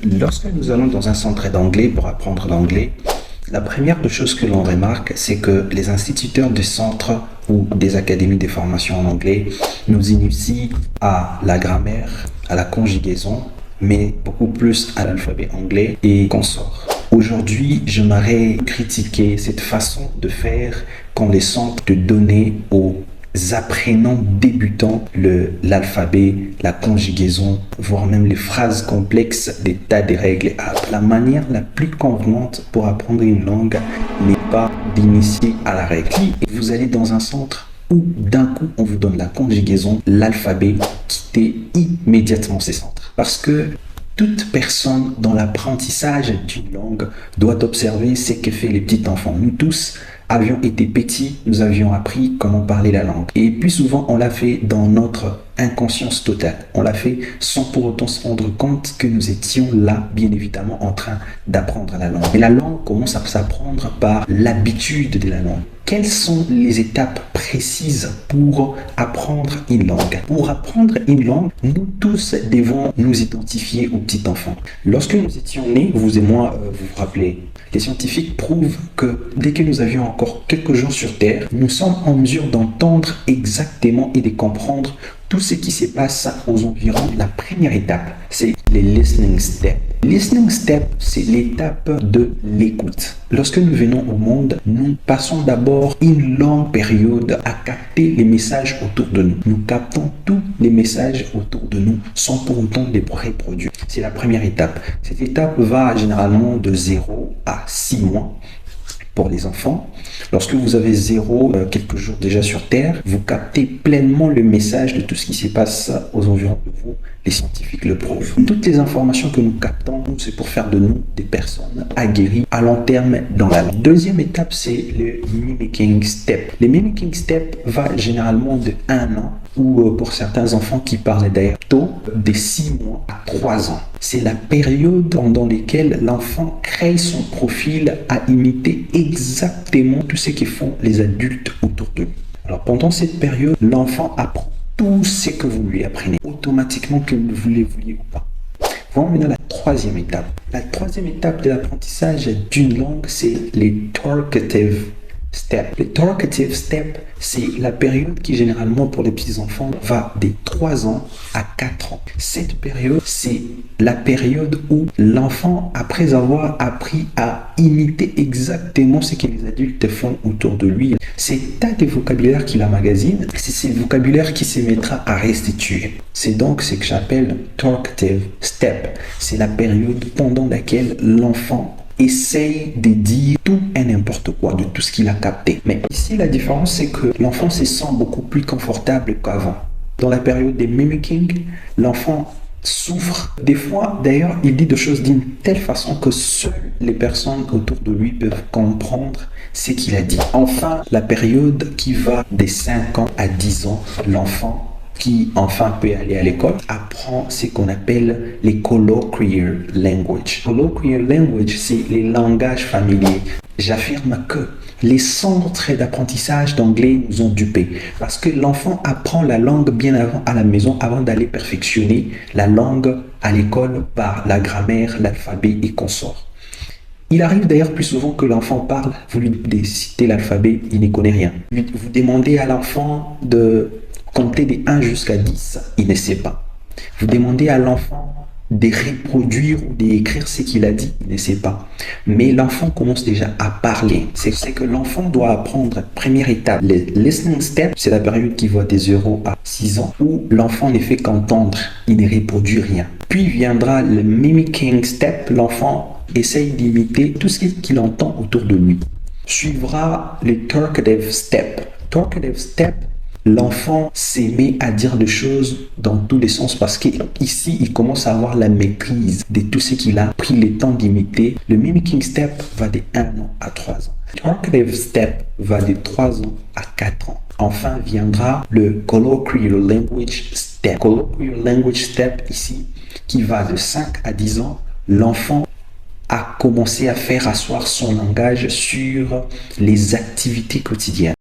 Lorsque nous allons dans un centre d'anglais pour apprendre l'anglais, la première des choses que l'on remarque, c'est que les instituteurs des centres ou des académies de formation en anglais nous initient à la grammaire, à la conjugaison, mais beaucoup plus à l'alphabet anglais et consorts. Aujourd'hui, j'aimerais critiquer cette façon de faire qu'on les centre de donner aux apprenants débutants l'alphabet, la conjugaison, voire même les phrases complexes, des tas de règles. La manière la plus convenante pour apprendre une langue n'est pas d'initier à la règle. Et vous allez dans un centre où d'un coup on vous donne la conjugaison, l'alphabet, quittez immédiatement ces centres. Parce que toute personne dans l'apprentissage d'une langue doit observer ce que fait les petits enfants. Nous tous avions été petits, nous avions appris comment parler la langue. Et plus souvent, on l'a fait dans notre inconscience totale. On l'a fait sans pour autant se rendre compte que nous étions là, bien évidemment, en train d'apprendre la langue. Et la langue commence à s'apprendre par l'habitude de la langue. Quelles sont les étapes précises pour apprendre une langue? Pour apprendre une langue, nous tous devons nous identifier aux petits enfants. Lorsque nous étions nés, vous et moi, vous vous rappelez, les scientifiques prouvent que dès que nous avions encore quelques jours sur Terre, nous sommes en mesure d'entendre exactement et de comprendre tout ce qui se passe aux environs. La première étape, c'est les listening steps. Listening step, c'est l'étape de l'écoute. Lorsque nous venons au monde, nous passons d'abord une longue période à capter les messages autour de nous. Nous captons tous les messages autour de nous sans pour autant les reproduire. C'est la première étape. Cette étape va généralement de 0 à 6 mois. Pour les enfants, lorsque vous avez quelques jours déjà sur Terre, vous captez pleinement le message de tout ce qui se passe aux environs de vous. Les scientifiques le prouvent. Toutes les informations que nous captons, c'est pour faire de nous des personnes aguerries à long terme dans la langue. Deuxième étape, c'est le mimicking step. Le mimicking step va généralement de 1 an ou pour certains enfants qui parlent d'ailleurs tôt, de 6 mois à 3 ans. C'est la période pendant laquelle l'enfant crée son profil à imiter exactement tout ce que font les adultes autour de lui. Alors pendant cette période, l'enfant apprend tout ce que vous lui apprenez, automatiquement que vous le vouliez ou pas. Voyons maintenant la troisième étape. La troisième étape de l'apprentissage d'une langue, c'est les talkative steps. Les talkative steps, c'est la période qui généralement pour les petits enfants va des 3 ans à 4 ans. Cette période, c'est la période où l'enfant, après avoir appris à imiter exactement ce que les adultes font autour de lui, c'est tas de vocabulaire qu'il emmagasine, c'est ce vocabulaire qui se mettra à restituer. C'est donc ce que j'appelle talkative step. C'est la période pendant laquelle l'enfant essaye de dire tout et n'importe quoi de tout ce qu'il a capté. Mais ici, la différence, c'est que l'enfant se sent beaucoup plus confortable qu'avant. Dans la période des mimicking, l'enfant souffre. Des fois, d'ailleurs, il dit des choses d'une telle façon que seules les personnes autour de lui peuvent comprendre ce qu'il a dit. Enfin, la période qui va des 5 ans à 10 ans, l'enfant qui enfin peut aller à l'école, apprend ce qu'on appelle les colloquial language. Colloquial language, c'est les langages familiers. J'affirme que les centres d'apprentissage d'anglais nous ont dupés parce que l'enfant apprend la langue bien avant à la maison avant d'aller perfectionner la langue à l'école par la grammaire, l'alphabet et consorts. Il arrive d'ailleurs plus souvent que l'enfant parle, vous lui citez l'alphabet, il n'y connaît rien. Vous demandez à l'enfant de compter de 1 jusqu'à 10, il ne sait pas. Vous demandez à l'enfant de reproduire ou d'écrire ce qu'il a dit, il ne sait pas. Mais l'enfant commence déjà à parler. C'est que l'enfant doit apprendre. Première étape, les listening steps, c'est la période qui va des 0 à 6 ans où l'enfant ne fait qu'entendre, il ne reproduit rien. Puis viendra le mimicking step, l'enfant essaye d'imiter tout ce qu'il entend autour de lui. Suivra le talkative step. Talkative step, l'enfant s'aimait à dire des choses dans tous les sens parce qu'ici, il commence à avoir la maîtrise de tout ce qu'il a pris le temps d'imiter. Le mimicking step va de 1 an à 3 ans. Le talkative step va de 3 ans à 4 ans. Enfin viendra le colloquial language step. Colloquial language step ici, qui va de 5 à 10 ans. L'enfant a commencé à faire asseoir son langage sur les activités quotidiennes.